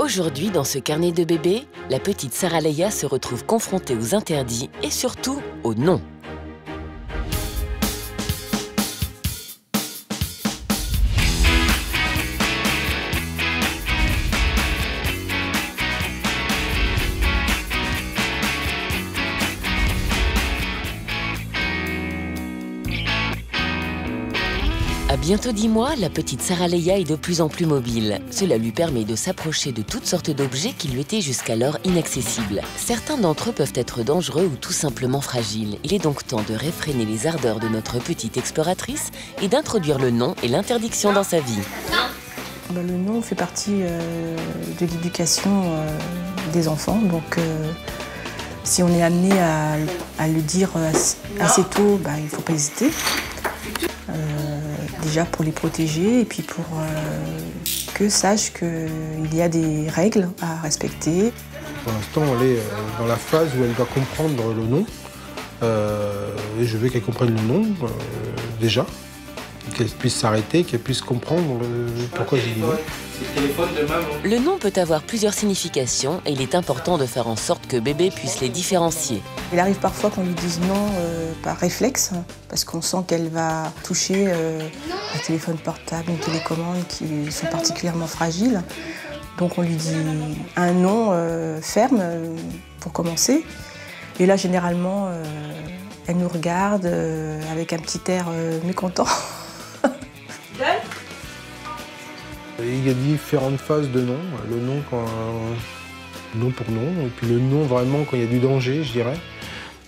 Aujourd'hui, dans ce carnet de bébé, la petite Sarah Leia se retrouve confrontée aux interdits et surtout aux non. À bientôt 10 mois, la petite Sarah Leia est de plus en plus mobile. Cela lui permet de s'approcher de toutes sortes d'objets qui lui étaient jusqu'alors inaccessibles. Certains d'entre eux peuvent être dangereux ou tout simplement fragiles. Il est donc temps de réfréner les ardeurs de notre petite exploratrice et d'introduire le non et l'interdiction dans sa vie. Le non fait partie de l'éducation des enfants. Donc, si on est amené à le dire assez tôt, il ne faut pas hésiter. Déjà pour les protéger et puis pour qu'eux sachent qu'il y a des règles à respecter. Pour l'instant, elle est dans la phase où elle doit comprendre le non. Et je veux qu'elle comprenne le non, déjà. Qu'elle puisse s'arrêter, qu'elle puisse comprendre pourquoi j'ai dit non. Le non peut avoir plusieurs significations et il est important de faire en sorte que bébé puisse les différencier. Il arrive parfois qu'on lui dise non par réflexe, parce qu'on sent qu'elle va toucher un téléphone portable, une télécommande qui sont particulièrement fragiles. Donc on lui dit un non ferme pour commencer. Et là, généralement, elle nous regarde avec un petit air mécontent. Il y a différentes phases de non. Le non non pour non, et puis le non vraiment quand il y a du danger, je dirais.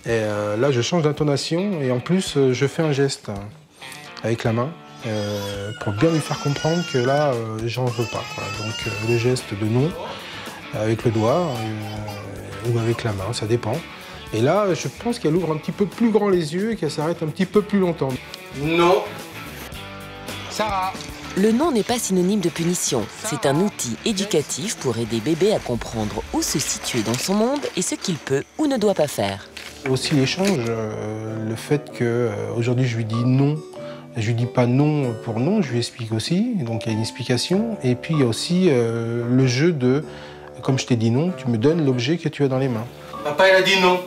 Et là, je change d'intonation et en plus, je fais un geste avec la main pour bien lui faire comprendre que là, j'en veux pas, quoi. Donc le geste de non avec le doigt ou avec la main, ça dépend. Et là, je pense qu'elle ouvre un petit peu plus grand les yeux et qu'elle s'arrête un petit peu plus longtemps. Non. Sarah. Le non n'est pas synonyme de punition. C'est un outil éducatif pour aider bébé à comprendre où se situer dans son monde et ce qu'il peut ou ne doit pas faire. Aussi l'échange, le fait qu'aujourd'hui je lui dis non, je lui dis pas non pour non, je lui explique aussi, donc il y a une explication. Et puis il y a aussi le jeu de, comme je t'ai dit non, tu me donnes l'objet que tu as dans les mains. Papa, il a dit non.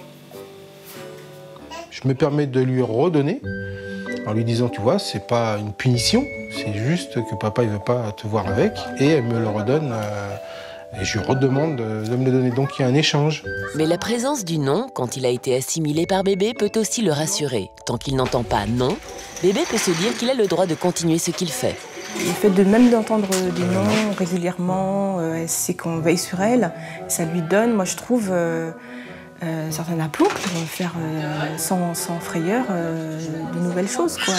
Je me permets de lui redonner, en lui disant, tu vois, c'est pas une punition, c'est juste que papa il veut pas te voir avec, et elle me le redonne, et je lui redemande de me le donner. Donc il y a un échange. Mais la présence du non, quand il a été assimilé par bébé, peut aussi le rassurer. Tant qu'il n'entend pas non, bébé peut se dire qu'il a le droit de continuer ce qu'il fait. Le fait de même d'entendre des noms régulièrement, elle sait qu'on veille sur elle, ça lui donne, moi je trouve, un certain aplomb pour faire sans frayeur de nouvelles choses, quoi.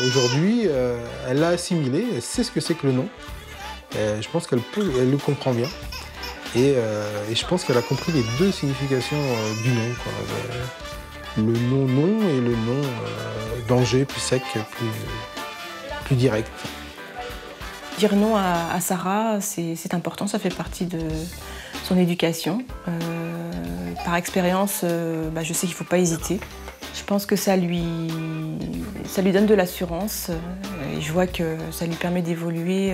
Aujourd'hui, elle l'a assimilé, elle sait ce que c'est que le non. Je pense elle le comprend bien. Et je pense qu'elle a compris les deux significations du non, quoi. Le non-non et le non danger, plus sec, plus direct. Dire non à Sarah, c'est important, ça fait partie de son éducation. Par expérience, je sais qu'il ne faut pas hésiter. Je pense que ça lui donne de l'assurance et je vois que ça lui permet d'évoluer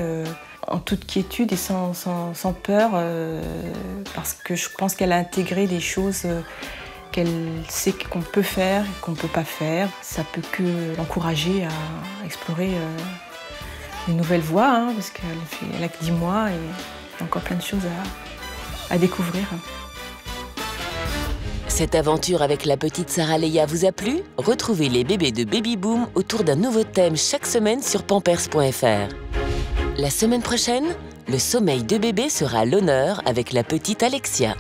en toute quiétude et sans peur parce que je pense qu'elle a intégré des choses qu'elle sait qu'on peut faire et qu'on ne peut pas faire. Ça peut que l'encourager à explorer une nouvelle voie, parce qu'elle a que 10 mois et il y a encore plein de choses à découvrir. Cette aventure avec la petite Sarah Leia vous a plu? Retrouvez les bébés de Baby Boom autour d'un nouveau thème chaque semaine sur pampers.fr. La semaine prochaine, le sommeil de bébé sera à l'honneur avec la petite Alexia.